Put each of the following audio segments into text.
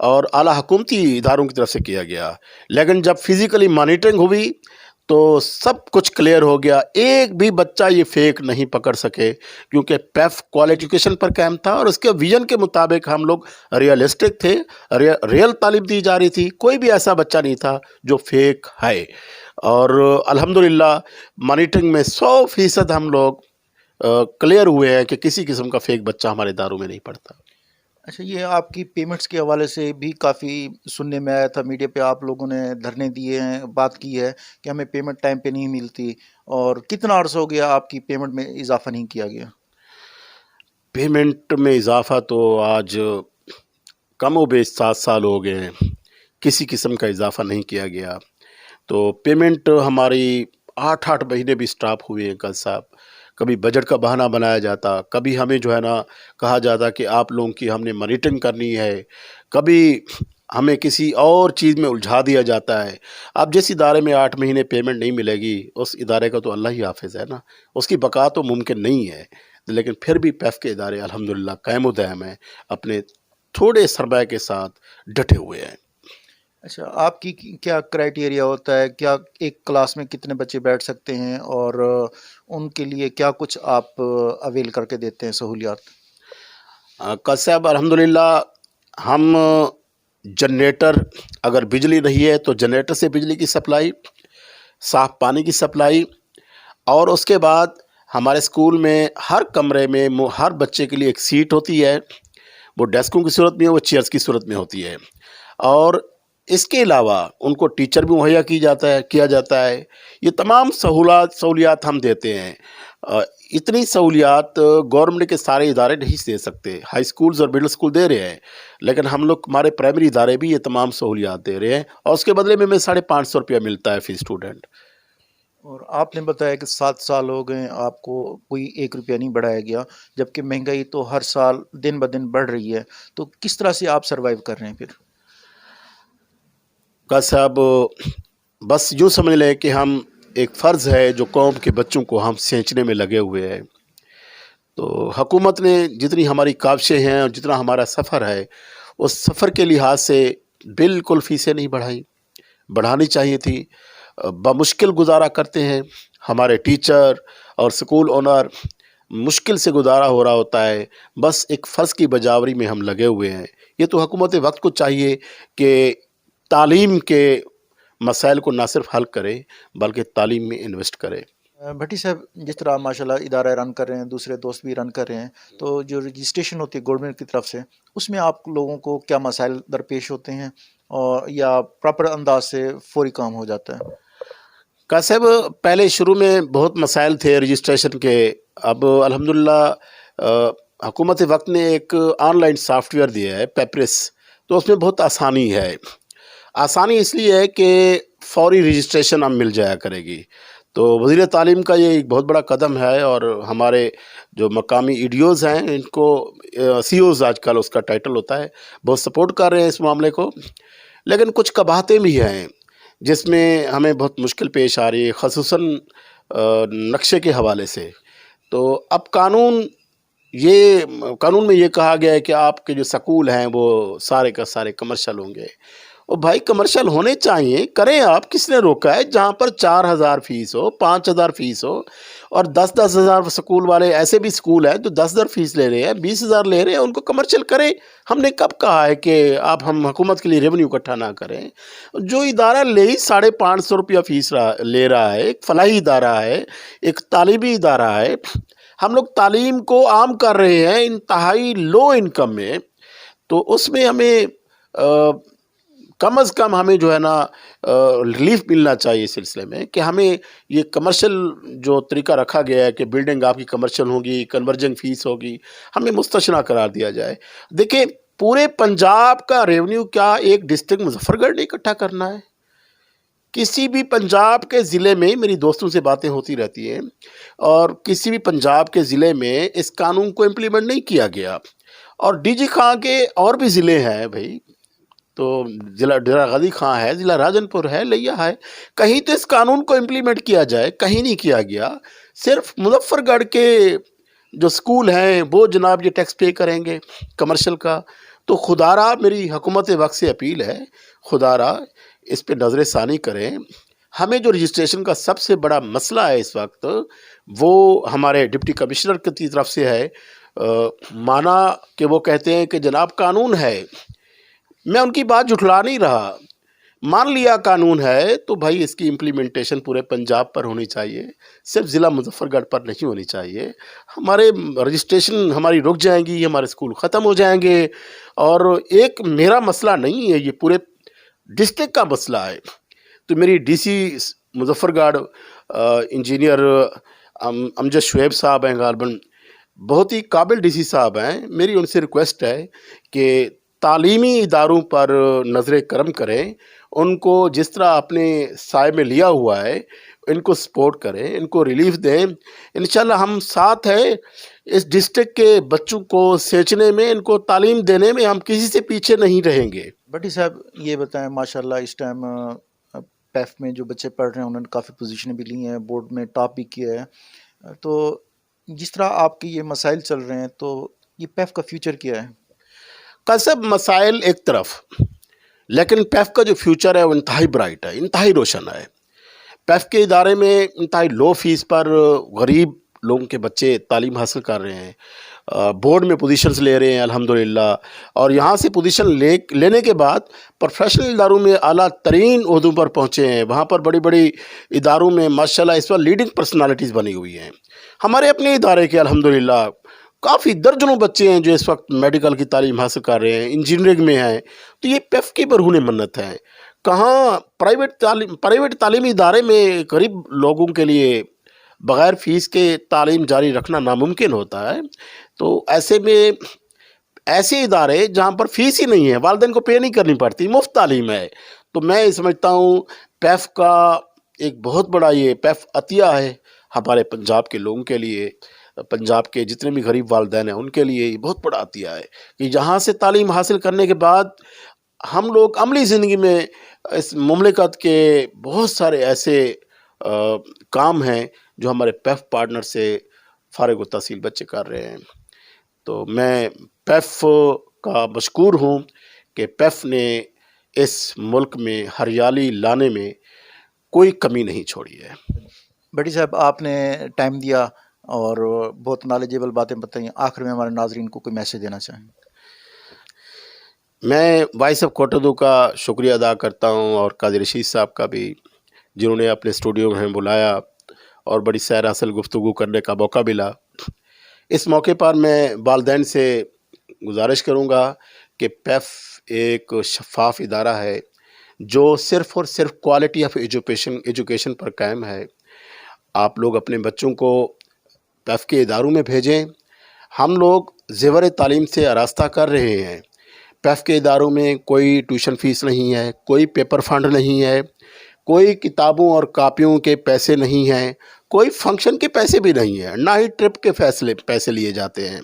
اور اعلیٰ حکومتی اداروں کی طرف سے کیا گیا، لیکن جب فزیکلی مانیٹرنگ ہوئی تو سب کچھ کلیئر ہو گیا. ایک بھی بچہ یہ فیک نہیں پکڑ سکے، کیونکہ پیف کوالٹی ایجوکیشن پر قائم تھا اور اس کے ویژن کے مطابق ہم لوگ ریئلسٹک تھے، ریئل تعلیم دی جا رہی تھی. کوئی بھی ایسا بچہ نہیں تھا جو فیک ہے. اور الحمدللہ مانیٹرنگ میں 100% ہم لوگ کلیئر ہوئے ہیں کہ کسی قسم کا فیک بچہ ہمارے اداروں میں نہیں پڑھتا. اچھا، یہ آپ کی پیمنٹس کے حوالے سے بھی کافی سننے میں آیا تھا، میڈیا پہ آپ لوگوں نے دھرنے دیے ہیں، بات کی ہے کہ ہمیں پیمنٹ ٹائم پہ نہیں ملتی، اور کتنا عرصہ ہو گیا آپ کی پیمنٹ میں اضافہ نہیں کیا گیا؟ پیمنٹ میں اضافہ تو آج کم و بیش 7 سال ہو گئے ہیں، کسی قسم کا اضافہ نہیں کیا گیا. تو پیمنٹ ہماری 8 مہینے بھی اسٹاپ ہوئے ہیں کل صاحب. کبھی بجٹ کا بہانہ بنایا جاتا، کبھی ہمیں جو ہے نا کہا جاتا کہ آپ لوگوں کی ہم نے مانیٹرنگ کرنی ہے، کبھی ہمیں کسی اور چیز میں الجھا دیا جاتا ہے. اب جس ادارے میں 8 مہینے پیمنٹ نہیں ملے گی، اس ادارے کا تو اللہ ہی حافظ ہے نا، اس کی بقا تو ممکن نہیں ہے. لیکن پھر بھی پیف کے ادارے الحمدللہ قائم و دائم ہیں، اپنے تھوڑے سرمایہ کے ساتھ ڈٹے ہوئے ہیں. اچھا، آپ کی کیا کرائٹیریا ہوتا ہے؟ کیا ایک کلاس میں کتنے بچے بیٹھ سکتے ہیں، اور ان کے لیے کیا کچھ آپ اویل کر کے دیتے ہیں سہولیات؟ قاضی صاحب الحمدللہ ہم جنریٹر، اگر بجلی نہیں ہے تو جنریٹر سے بجلی کی سپلائی، صاف پانی کی سپلائی، اور اس کے بعد ہمارے اسکول میں ہر کمرے میں ہر بچے کے لیے ایک سیٹ ہوتی ہے، وہ ڈیسکوں کی صورت میں وہ چیئرز کی صورت میں ہوتی ہے. اور اس کے علاوہ ان کو ٹیچر بھی مہیا کیا جاتا ہے. یہ تمام سہولیات ہم دیتے ہیں. اتنی سہولیات گورنمنٹ کے سارے ادارے نہیں دے سکتے. ہائی اسکولز اور مڈل اسکول دے رہے ہیں، لیکن ہم لوگ ہمارے پرائمری ادارے بھی یہ تمام سہولیات دے رہے ہیں، اور اس کے بدلے میں 550 روپیہ ملتا ہے فی اسٹوڈنٹ. اور آپ نے بتایا کہ 7 سال ہو گئے آپ کو کوئی 1 روپیہ نہیں بڑھایا گیا، جبکہ مہنگائی تو ہر سال دن بدن بڑھ رہی ہے، تو کس طرح سے آپ سروائیو کر رہے ہیں پھر؟ قاضی صاحب بس یوں سمجھ لیں کہ ہم ایک فرض ہے جو قوم کے بچوں کو ہم سینچنے میں لگے ہوئے ہیں. تو حکومت نے جتنی ہماری کاوشیں ہیں اور جتنا ہمارا سفر ہے، اس سفر کے لحاظ سے بالکل فیسیں نہیں بڑھانی چاہیے تھی. بمشکل گزارا کرتے ہیں ہمارے ٹیچر اور سکول اونر، مشکل سے گزارا ہو رہا ہوتا ہے. بس ایک فرض کی بجاوری میں ہم لگے ہوئے ہیں. یہ تو حکومت وقت کو چاہیے کہ تعلیم کے مسائل کو نہ صرف حل کرے بلکہ تعلیم میں انویسٹ کرے. بھٹی صاحب، جس طرح ماشاءاللہ ادارہ رن کر رہے ہیں، دوسرے دوست بھی رن کر رہے ہیں، تو جو رجسٹریشن ہوتی ہے گورنمنٹ کی طرف سے، اس میں آپ لوگوں کو کیا مسائل درپیش ہوتے ہیں، اور یا پراپر انداز سے فوری کام ہو جاتا ہے؟ قاضی صاحب پہلے شروع میں بہت مسائل تھے رجسٹریشن کے. اب الحمدللہ حکومت وقت نے ایک آن لائن سافٹ ویئر دیا ہے پیپرس، تو اس میں بہت آسانی ہے. آسانی اس لیے ہے کہ فوری رجسٹریشن اب مل جایا کرے گی. تو وزیر تعلیم کا یہ ایک بہت بڑا قدم ہے، اور ہمارے جو مقامی ای ڈی اوز ہیں، ان کو سی اوز آج کل اس کا ٹائٹل ہوتا ہے، بہت سپورٹ کر رہے ہیں اس معاملے کو. لیکن کچھ قباحتیں بھی ہیں جس میں ہمیں بہت مشکل پیش آ رہی ہے، خصوصاً نقشے کے حوالے سے. تو اب قانون میں یہ کہا گیا ہے کہ آپ کے جو سکول ہیں وہ سارے کا سارے کمرشل ہوں گے. اور بھائی کمرشل ہونے چاہیے، کریں آپ، کس نے روکا ہے؟ جہاں پر 4,000 فیس ہو، 5,000 فیس ہو، اور 10,000 سکول والے ایسے بھی سکول ہیں جو 10,000 فیس لے رہے ہیں، 20,000 لے رہے ہیں، ان کو کمرشل کریں. ہم نے کب کہا ہے کہ ہم حکومت کے لیے ریونیو اکٹھا نہ کریں؟ جو ادارہ لے ہی 550 روپیہ فیس لے رہا ہے، ایک فلاحی ادارہ ہے، ایک تعلیمی ادارہ ہے. ہم لوگ تعلیم کو عام کر رہے ہیں انتہائی لو انکم میں. تو اس میں ہمیں کم از کم ہمیں جو ہے نا ریلیف ملنا چاہیے اس سلسلے میں، کہ ہمیں یہ کمرشل جو طریقہ رکھا گیا ہے کہ بلڈنگ آپ کی کمرشل ہوگی، کنورجنگ فیس ہوگی، ہمیں مستثنیٰ قرار دیا جائے. دیکھیں پورے پنجاب کا ریونیو کیا ایک ڈسٹرکٹ مظفر گڑھ نے اکٹھا کرنا ہے؟ کسی بھی پنجاب کے ضلع میں، میری دوستوں سے باتیں ہوتی رہتی ہیں، اور کسی بھی پنجاب کے ضلع میں اس قانون کو امپلیمنٹ نہیں کیا گیا. اور ڈی جی خاں کے اور بھی ضلع ہیں بھائی، تو ضلع ڈیرہ غازی خاں ہے، ضلع راجن پور ہے، لیا ہے، کہیں تو اس قانون کو امپلیمنٹ کیا جائے، کہیں نہیں کیا گیا. صرف مظفر گڑھ کے جو سکول ہیں وہ جناب یہ ٹیکس پے کریں گے کمرشل کا. تو خدارا میری حکومت وقت سے اپیل ہے، خدارا اس پہ نظر ثانی کریں. ہمیں جو رجسٹریشن کا سب سے بڑا مسئلہ ہے اس وقت، وہ ہمارے ڈپٹی کمشنر کی طرف سے ہے. مانا کہ وہ کہتے ہیں کہ جناب قانون ہے. میں ان کی بات جھٹلا نہیں رہا. مان لیا قانون ہے تو بھائی اس کی امپلیمنٹیشن پورے پنجاب پر ہونی چاہیے، صرف ضلع مظفر گڑھ پر نہیں ہونی چاہیے. ہمارے رجسٹریشن ہماری رک جائیں گی، ہمارے اسکول ختم ہو جائیں گے. اور ایک میرا مسئلہ نہیں ہے، یہ پورے ڈسٹرکٹ کا مسئلہ ہے. تو میری ڈی سی مظفر گڑھ انجینئر امجد شعیب صاحب ہیں، غالباً بہت ہی قابل ڈی سی صاحب ہیں. میری ان سے ریکویسٹ ہے کہ تعلیمی اداروں پر نظر کرم کریں، ان کو جس طرح اپنے سائے میں لیا ہوا ہے ان کو سپورٹ کریں، ان کو ریلیف دیں. انشاءاللہ ہم ساتھ ہیں. اس ڈسٹرکٹ کے بچوں کو سینچنے میں، ان کو تعلیم دینے میں ہم کسی سے پیچھے نہیں رہیں گے. بٹی صاحب یہ بتائیں، ماشاءاللہ اس ٹائم پیف میں جو بچے پڑھ رہے ہیں انہوں نے کافی پوزیشنیں بھی لی ہیں، بورڈ میں ٹاپ بھی کیا ہے. تو جس طرح آپ کے یہ مسائل چل رہے ہیں تو یہ پیف کا فیوچر کیا ہے؟ کسب مسائل ایک طرف، لیکن پیف کا جو فیوچر ہے وہ انتہائی برائٹ ہے، انتہائی روشن ہے. پیف کے ادارے میں انتہائی لو فیس پر غریب لوگوں کے بچے تعلیم حاصل کر رہے ہیں، بورڈ میں پوزیشنز لے رہے ہیں الحمدللہ. اور یہاں سے پوزیشن لینے کے بعد پروفیشنل اداروں میں اعلیٰ ترین عہدوں پر پہنچے ہیں. وہاں پر بڑی بڑی اداروں میں ماشاءاللہ اس وقت لیڈنگ پرسنالٹیز بنی ہوئی ہیں. ہمارے اپنے ادارے کے الحمدللہ کافی درجنوں بچے ہیں جو اس وقت میڈیکل کی تعلیم حاصل کر رہے ہیں، انجینئرنگ میں ہیں. تو یہ پیف کی برہون منت ہے. کہاں پرائیویٹ تعلیمی ادارے میں غریب لوگوں کے لیے بغیر فیس کے تعلیم جاری رکھنا ناممکن ہوتا ہے. تو ایسے میں ایسے ادارے جہاں پر فیس ہی نہیں ہے، والدین کو پے نہیں کرنی پڑتی، مفت تعلیم ہے. تو میں یہ سمجھتا ہوں پیف کا ایک بہت بڑا یہ پیف عطیہ ہے ہمارے پنجاب کے لوگوں کے لیے. پنجاب کے جتنے بھی غریب والدین ہیں ان کے لیے یہ بہت بڑا عطیہ ہے کہ جہاں سے تعلیم حاصل کرنے کے بعد ہم لوگ عملی زندگی میں اس مملکت کے بہت سارے ایسے کام ہیں جو ہمارے پیف پارٹنر سے فارغ التحصیل بچے کر رہے ہیں. تو میں پیف کا مشکور ہوں کہ پیف نے اس ملک میں ہریالی لانے میں کوئی کمی نہیں چھوڑی ہے. بٹی صاحب آپ نے ٹائم دیا اور بہت نالجیبل باتیں بتائیں. آخر میں ہمارے ناظرین کو کوئی میسیج دینا چاہیں؟ میں وائس آف کوٹدو کا شکریہ ادا کرتا ہوں اور قاضی رشید صاحب کا بھی، جنہوں نے اپنے اسٹوڈیو میں بلایا اور بڑی سیر اصل گفتگو کرنے کا موقع ملا. اس موقع پر میں والدین سے گزارش کروں گا کہ پیف ایک شفاف ادارہ ہے جو صرف اور صرف کوالٹی آف ایجوکیشن پر قائم ہے. آپ لوگ اپنے بچوں کو پیف کے اداروں میں بھیجیں. ہم لوگ زیور تعلیم سے آراستہ کر رہے ہیں. پیف کے اداروں میں کوئی ٹیوشن فیس نہیں ہے، کوئی پیپر فنڈ نہیں ہے، کوئی کتابوں اور کاپیوں کے پیسے نہیں ہیں، کوئی فنکشن کے پیسے بھی نہیں ہیں، نہ ہی ٹرپ کے پیسے لیے جاتے ہیں.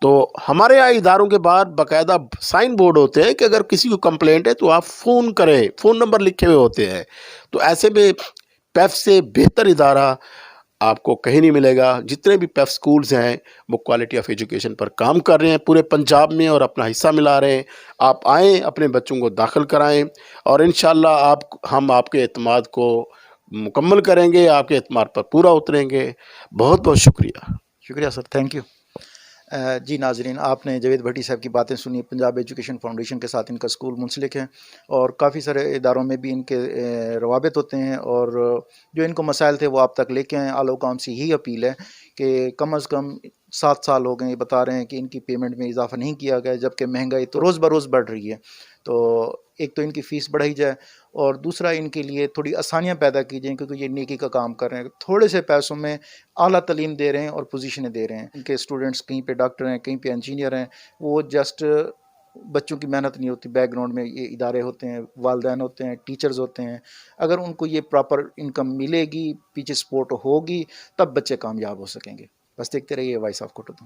تو ہمارے یہاں اداروں کے بعد باقاعدہ سائن بورڈ ہوتے ہیں کہ اگر کسی کو کمپلینٹ ہے تو آپ فون کریں، فون نمبر لکھے ہوئے ہوتے ہیں. تو ایسے میں پیف سے بہتر ادارہ آپ کو کہیں نہیں ملے گا. جتنے بھی پیف سکولز ہیں وہ کوالٹی آف ایجوکیشن پر کام کر رہے ہیں پورے پنجاب میں اور اپنا حصہ ملا رہے ہیں. آپ آئیں، اپنے بچوں کو داخل کرائیں اور انشاءاللہ ہم آپ کے اعتماد کو مکمل کریں گے، آپ کے اعتماد پر پورا اتریں گے. بہت بہت شکریہ. شکریہ سر، تھینک یو. جی ناظرین، آپ نے جاوید بھٹی صاحب کی باتیں سنی. پنجاب ایجوکیشن فاؤنڈیشن کے ساتھ ان کا اسکول منسلک ہے اور کافی سارے اداروں میں بھی ان کے روابط ہوتے ہیں اور جو ان کو مسائل تھے وہ آپ تک لے کے آئیں. اعلیٰ حکام سے یہی اپیل ہے کہ کم از کم 7 سال ہو گئے یہ بتا رہے ہیں کہ ان کی پیمنٹ میں اضافہ نہیں کیا گیا، جبکہ مہنگائی تو روز بروز بڑھ رہی ہے. تو ایک تو ان کی فیس بڑھائی جائے اور دوسرا ان کے لیے تھوڑی آسانیاں پیدا کی جائیں، کیونکہ یہ نیکی کا کام کر رہے ہیں. تھوڑے سے پیسوں میں اعلیٰ تعلیم دے رہے ہیں اور پوزیشنیں دے رہے ہیں. ان کے اسٹوڈنٹس کہیں پہ ڈاکٹر ہیں، کہیں پہ انجینئر ہیں. وہ جسٹ بچوں کی محنت نہیں ہوتی، بیک گراؤنڈ میں یہ ادارے ہوتے ہیں، والدین ہوتے ہیں، ٹیچرز ہوتے ہیں. اگر ان کو یہ پراپر انکم ملے گی، پیچھے سپورٹ ہوگی، تب بچے کامیاب ہو سکیں گے. بس دیکھتے رہیے وائس آف کوٹدو.